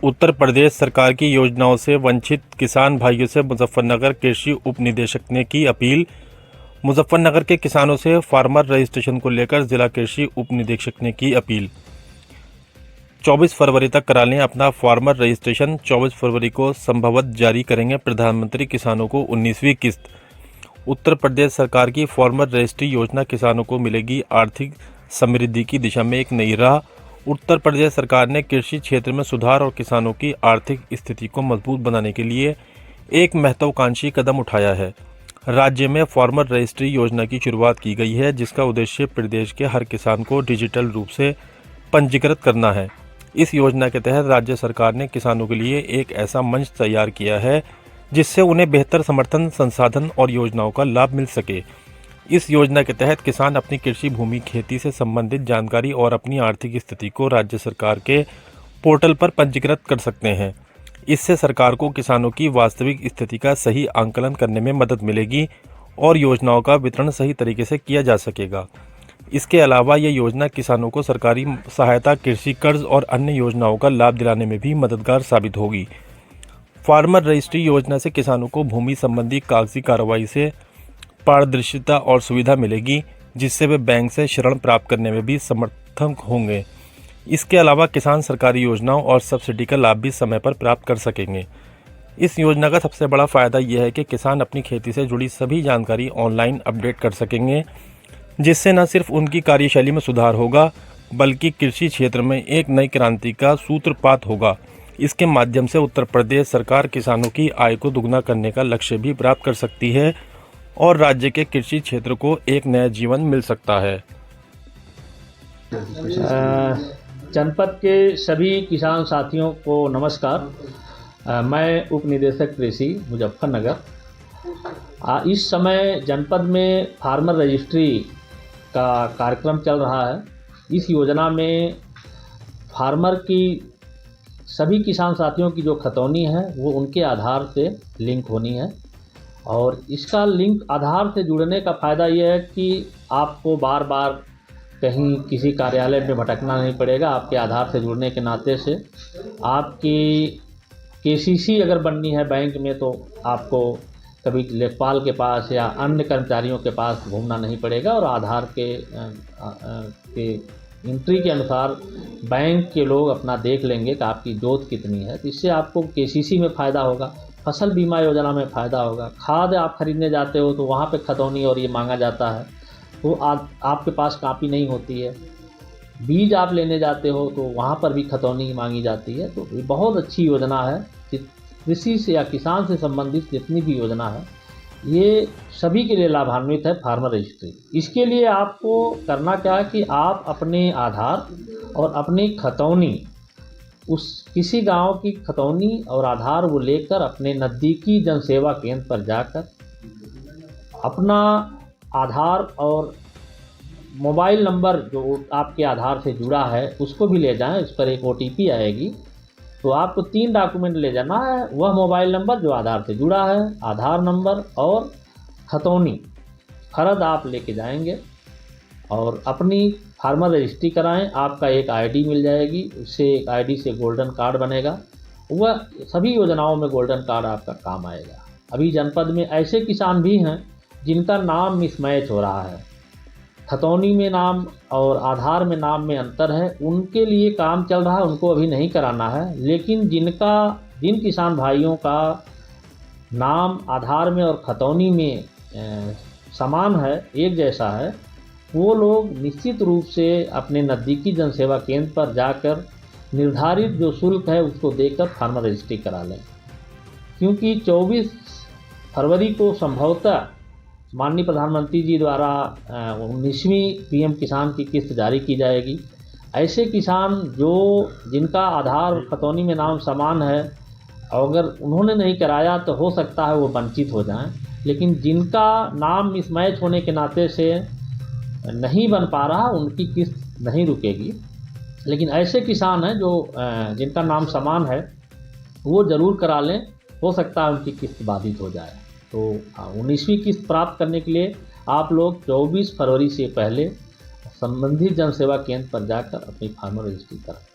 उत्तर प्रदेश सरकार की योजनाओं से वंचित किसान भाइयों से मुजफ्फरनगर कृषि उप निदेशक ने की अपील। मुजफ्फरनगर के किसानों से फार्मर रजिस्ट्रेशन को लेकर जिला कृषि उप निदेशक ने की अपील। 24 फरवरी तक करा लें अपना फार्मर रजिस्ट्रेशन। 24 फरवरी को संभवतः जारी करेंगे प्रधानमंत्री किसानों को 19वीं किस्त। उत्तर प्रदेश सरकार की फार्मर रजिस्ट्री योजना किसानों को मिलेगी आर्थिक समृद्धि की दिशा में एक नई राह। उत्तर प्रदेश सरकार ने कृषि क्षेत्र में सुधार और किसानों की आर्थिक स्थिति को मजबूत बनाने के लिए एक महत्वाकांक्षी कदम उठाया है। राज्य में फार्मर रजिस्ट्री योजना की शुरुआत की गई है, जिसका उद्देश्य प्रदेश के हर किसान को डिजिटल रूप से पंजीकृत करना है। इस योजना के तहत राज्य सरकार ने किसानों के लिए एक ऐसा मंच तैयार किया है जिससे उन्हें बेहतर समर्थन, संसाधन और योजनाओं का लाभ मिल सके। इस योजना के तहत किसान अपनी कृषि भूमि, खेती से संबंधित जानकारी और अपनी आर्थिक स्थिति को राज्य सरकार के पोर्टल पर पंजीकृत कर सकते हैं। इससे सरकार को किसानों की वास्तविक स्थिति का सही आंकलन करने में मदद मिलेगी और योजनाओं का वितरण सही तरीके से किया जा सकेगा। इसके अलावा ये योजना किसानों को सरकारी सहायता, कृषि कर्ज और अन्य योजनाओं का लाभ दिलाने में भी मददगार साबित होगी। फार्मर रजिस्ट्री योजना से किसानों को भूमि संबंधी कागजी कार्रवाई से पारदर्शिता और सुविधा मिलेगी, जिससे वे बैंक से ऋण प्राप्त करने में भी समर्थक होंगे। इसके अलावा किसान सरकारी योजनाओं और सब्सिडी का लाभ भी समय पर प्राप्त कर सकेंगे। इस योजना का सबसे बड़ा फायदा यह है कि किसान अपनी खेती से जुड़ी सभी जानकारी ऑनलाइन अपडेट कर सकेंगे, जिससे न सिर्फ उनकी कार्यशैली में सुधार होगा, बल्कि कृषि क्षेत्र में एक नई क्रांति का सूत्रपात होगा। इसके माध्यम से उत्तर प्रदेश सरकार किसानों की आय को दुगना करने का लक्ष्य भी प्राप्त कर सकती है और राज्य के कृषि क्षेत्र को एक नया जीवन मिल सकता है। जनपद के सभी किसान साथियों को नमस्कार। मैं उप निदेशक कृषि मुजफ्फरनगर। इस समय जनपद में फार्मर रजिस्ट्री का कार्यक्रम चल रहा है। इस योजना में फार्मर की सभी किसान साथियों की जो खतौनी है वो उनके आधार से लिंक होनी है, और इसका लिंक आधार से जुड़ने का फ़ायदा ये है कि आपको बार बार कहीं किसी कार्यालय में भटकना नहीं पड़ेगा। आपके आधार से जुड़ने के नाते से आपकी केसीसी अगर बननी है बैंक में, तो आपको कभी लेखपाल के पास या अन्य कर्मचारियों के पास घूमना नहीं पड़ेगा, और आधार के एंट्री के अनुसार बैंक के लोग अपना देख लेंगे कि आपकी जोत कितनी है। तो इससे आपको केसीसी में फ़ायदा होगा, फसल बीमा योजना में फ़ायदा होगा। खाद आप खरीदने जाते हो तो वहाँ पे खतौनी और ये मांगा जाता है, तो आपके पास कापी नहीं होती है। बीज आप लेने जाते हो तो वहाँ पर भी खतौनी मांगी जाती है। तो ये बहुत अच्छी योजना है। कृषि से या किसान से संबंधित जितनी भी योजना है, ये सभी के लिए लाभान्वित है फार्मर रजिस्ट्री। इसके लिए आपको करना क्या है कि आप अपने आधार और अपनी खतौनी, उस किसी गांव की खतौनी और आधार वो लेकर अपने नज़दीकी जनसेवा केंद्र पर जाकर अपना आधार और मोबाइल नंबर जो आपके आधार से जुड़ा है उसको भी ले जाएं। उस पर एक OTP आएगी, तो आपको 3 डॉक्यूमेंट ले जाना है। वह मोबाइल नंबर जो आधार से जुड़ा है, आधार नंबर और खतौनी फर्द आप लेके जाएंगे और अपनी फार्मर रजिस्ट्री कराएं। आपका एक ID मिल जाएगी, उससे एक ID से गोल्डन कार्ड बनेगा। वह सभी योजनाओं में गोल्डन कार्ड आपका काम आएगा। अभी जनपद में ऐसे किसान भी हैं जिनका नाम मिसमैच हो रहा है, खतौनी में नाम और आधार में नाम में अंतर है, उनके लिए काम चल रहा है। उनको अभी नहीं कराना है, लेकिन जिन किसान भाइयों का नाम आधार में और खतौनी में समान है, एक जैसा है, वो लोग निश्चित रूप से अपने नज़दीकी जनसेवा केंद्र पर जाकर निर्धारित जो शुल्क है उसको देकर फार्मर रजिस्ट्री करा लें। क्योंकि 24 फरवरी को संभवतः माननीय प्रधानमंत्री जी द्वारा 19वीं PM किसान की किस्त जारी की जाएगी। ऐसे किसान जिनका आधार और खतौनी में नाम समान है, अगर उन्होंने नहीं कराया तो हो सकता है वो वंचित हो जाएं, लेकिन जिनका नाम मिसमैच होने के नाते से नहीं बन पा रहा, उनकी किस्त नहीं रुकेगी। लेकिन ऐसे किसान हैं जिनका नाम समान है, वो ज़रूर करा लें, हो सकता है उनकी किस्त बाधित हो जाए। तो 19वीं किस्त प्राप्त करने के लिए आप लोग 24 फरवरी से पहले संबंधित जनसेवा केंद्र पर जाकर अपनी फार्मर रजिस्ट्री करें।